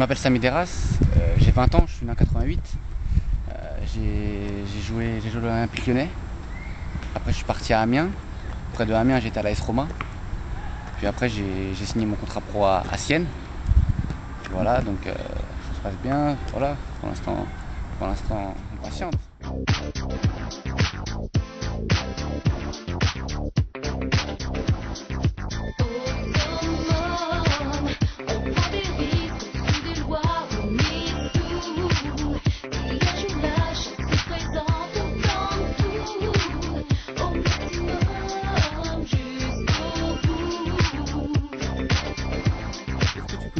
m'appelle Sami Deras, j'ai 20 ans, je suis né en 88. J'ai joué à l'Olympique Lyonnais. Après je suis parti à Amiens. Près de Amiens j'étais à l'AS Roma. Puis après j'ai signé mon contrat pro à Sienne. Puis voilà, donc ça se passe bien. Voilà, pour l'instant on patiente.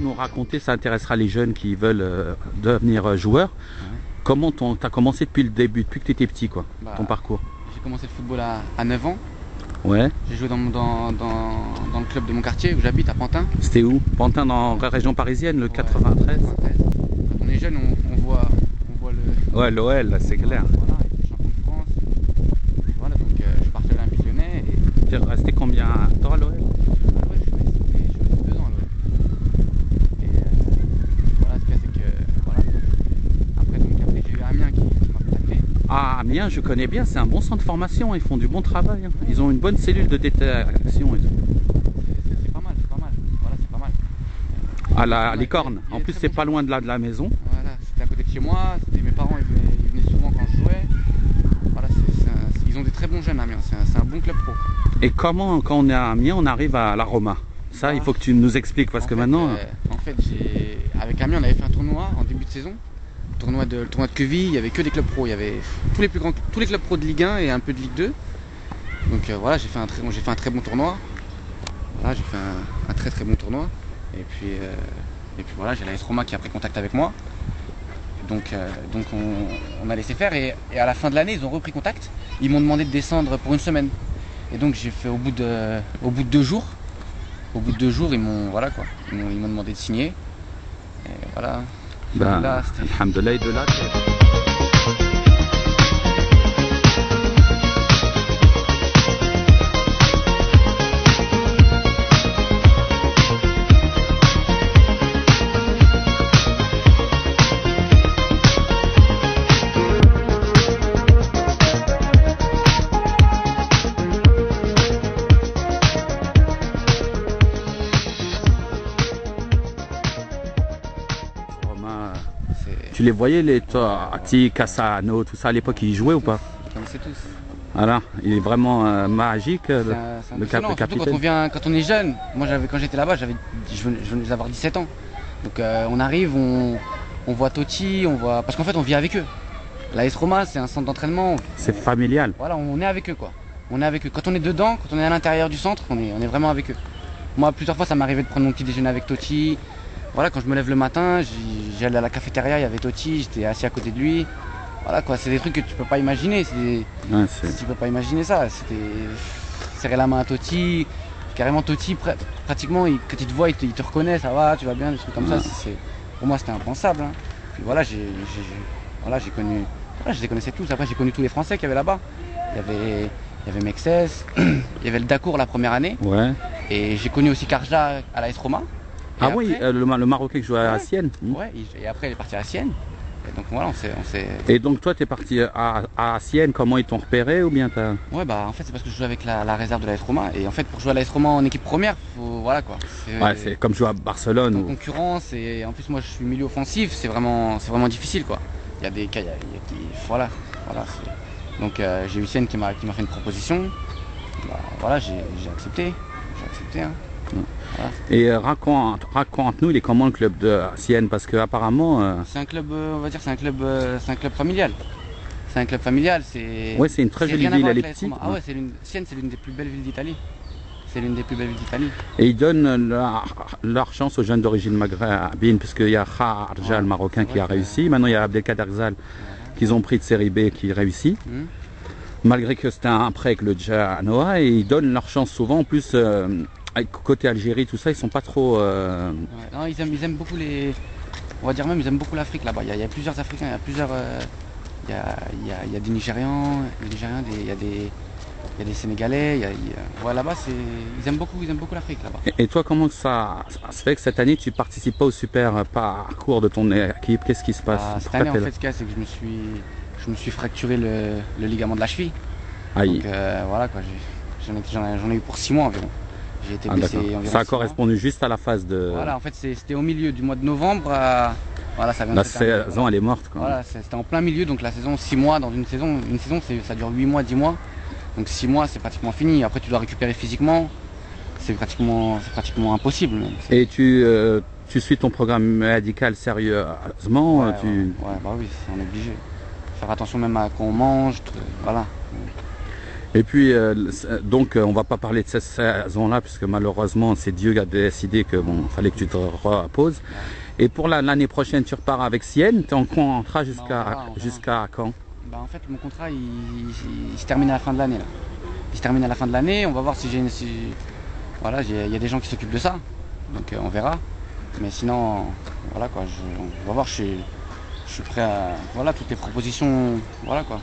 Nous raconter, ça intéressera les jeunes qui veulent devenir joueurs. Ouais. Comment tu as commencé depuis le début, depuis que tu étais petit, quoi, ton parcours? J'ai commencé le football à 9 ans. Ouais. J'ai joué dans le club de mon quartier où j'habite, à Pantin. C'était où? Pantin, dans la région parisienne, le 93. Quand on est jeune, on voit le... Ouais, l'OL, c'est clair. Voilà, et puis champion de France. Voilà, donc je suis parti à l'Olympique Lyonnais. Et... Tu es resté combien de temps à l'OL? Ouais, je suis resté 2 ans à l'OL. Et voilà, ce qu'il y a, c'est que... Voilà. Après j'ai eu Amiens qui m'a contacté. Ah, Amiens, je connais bien, c'est un bon centre de formation, ils font du bon travail. Hein. Ils ont une bonne cellule de détection et tout. C'est pas mal, voilà, c'est pas mal. À la Licorne, en plus c'est pas loin de la maison. Voilà, c'était à côté de chez moi, mes parents ils venaient souvent quand je jouais. Voilà, ils ont des très bons jeunes à Amiens, c'est un bon club pro. Et comment, quand on est à Amiens, on arrive à la Roma? Ça, il faut que tu nous expliques parce que maintenant... En fait, avec Amiens, on avait fait un tournoi en début de saison. Le tournoi de Queville, il n'y avait que des clubs pro. Il y avait tous les clubs pro de Ligue 1 et un peu de Ligue 2. Donc voilà, j'ai fait un très bon tournoi. Voilà, j'ai fait un très bon tournoi. Et puis voilà, j'ai l'AS Roma qui a pris contact avec moi. Donc on a laissé faire et à la fin de l'année, ils ont repris contact. Ils m'ont demandé de descendre pour une semaine. Et donc j'ai fait au bout de 2 jours. Au bout de 2 jours, ils m'ont demandé de signer. Et voilà. Ben, Là, alhamdoulilah, de là. Tu les voyais, Ati, Cassano, tout ça, à l'époque, ils jouaient ou pas? Je connaissais tous. Voilà, il est vraiment magique, le capitaine. Quand on est jeune, moi quand j'étais là-bas, je venais d'avoir 17 ans. Donc on arrive, on voit Totti, parce qu'en fait on vit avec eux. L'AS Roma, c'est un centre d'entraînement. C'est familial. Voilà, on est avec eux quoi. On est avec eux. Quand on est dedans, quand on est à l'intérieur du centre, on est vraiment avec eux. Moi, plusieurs fois, ça m'arrivait de prendre mon petit déjeuner avec Totti. Voilà, quand je me lève le matin, j'allais à la cafétéria, il y avait Totti, j'étais assis à côté de lui. Voilà quoi, c'est des trucs que tu peux pas imaginer. Tu peux pas imaginer ça. C'était serrer la main à Totti, carrément Totti, pratiquement, quand il te voit, il te reconnaît, ça va, tu vas bien, des trucs comme ça. Pour moi, c'était impensable. Hein. Puis voilà, je les connaissais tous. Après, j'ai connu tous les Français qu'il y avait là-bas. Il y avait Mexès, il y avait le Dacour la première année. Ouais. Et j'ai connu aussi Karja à l'AS Roma. Ah après, oui, le Marocain qui jouait à Sienne. Ouais, et après il est parti à Sienne. Et donc voilà, on s'est... Et donc toi, tu es parti à Sienne, comment ils t'ont repéré ou bien t'as... Ouais, bah en fait c'est parce que je joue avec la réserve de l'AS Roma. Et en fait pour jouer à l'AS Roma en équipe première, voilà quoi. Ouais, c'est comme jouer à Barcelone. En concurrence, et en plus moi je suis milieu offensif, c'est vraiment difficile quoi. Il y a des cas, voilà. Donc j'ai eu Sienne qui m'a fait une proposition. Bah, voilà, j'ai accepté. Hein. Voilà. Et raconte-nous, il est comment le club de Sienne? Parce que apparemment c'est un club, on va dire, c'est un club familial. C'est un club familial. Ouais, c'est une très jolie ville, elle est petite. Ah ouais, Sienne, c'est l'une des plus belles villes d'Italie. Et ils donnent leur chance aux jeunes d'origine maghrébine, puisqu'il y a Kharja, le Marocain, qui a réussi. Maintenant, il y a Abdelkader Zal, qu'ils ont pris de série B, qui réussit. Malgré que c'était un prêt avec le Genoa, et ils donnent leur chance souvent. En plus, côté Algérie, tout ça, ils sont pas trop... Non, ils aiment beaucoup on va dire même, ils aiment beaucoup l'Afrique là-bas. Il y a plusieurs Africains, il y a des Nigérians, il y a il y a des Sénégalais, ouais, là-bas, ils aiment beaucoup l'Afrique là-bas. Et toi, comment ça se fait que cette année, tu participes pas au super parcours de ton équipe? Qu'est-ce qui se passe? Cette année, en fait, ce qu'il y a, c'est que je me suis fracturé le ligament de la cheville. Aïe. Donc voilà quoi, j'en ai eu pour 6 mois environ. J'ai été blessé environ. Ça a correspondu juste à la phase de... Voilà, en fait c'était au milieu du mois de novembre. Voilà, ça vient la de terminer, saison elle est morte quoi. Voilà, c'était en plein milieu, donc la saison, 6 mois dans une saison ça dure 8 mois, 10 mois. Donc 6 mois c'est pratiquement fini. Après tu dois récupérer physiquement, c'est pratiquement impossible même. Et tu suis ton programme médical sérieusement? Ouais, bah oui, on est obligé. Faire attention même à quoi on mange, voilà. Et puis, donc, on va pas parler de cette saison-là, puisque malheureusement, c'est Dieu qui a décidé que bon, fallait que tu te reposes. Et pour l'année prochaine, tu repars avec Sienne. Tu es en contrat jusqu'à quand? Bah, en fait, mon contrat, il se termine à la fin de l'année. Il se termine à la fin de l'année. On va voir si voilà, il y a des gens qui s'occupent de ça. Donc, on verra. Mais sinon, voilà quoi. On va voir. Je suis prêt à, voilà, toutes les propositions. Voilà quoi.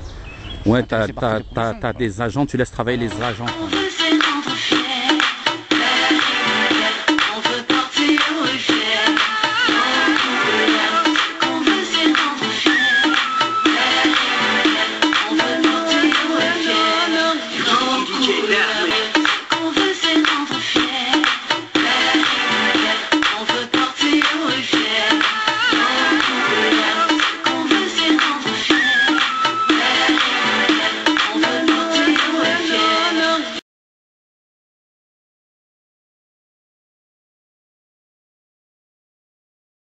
Ouais, t'as des agents, tu laisses travailler les agents.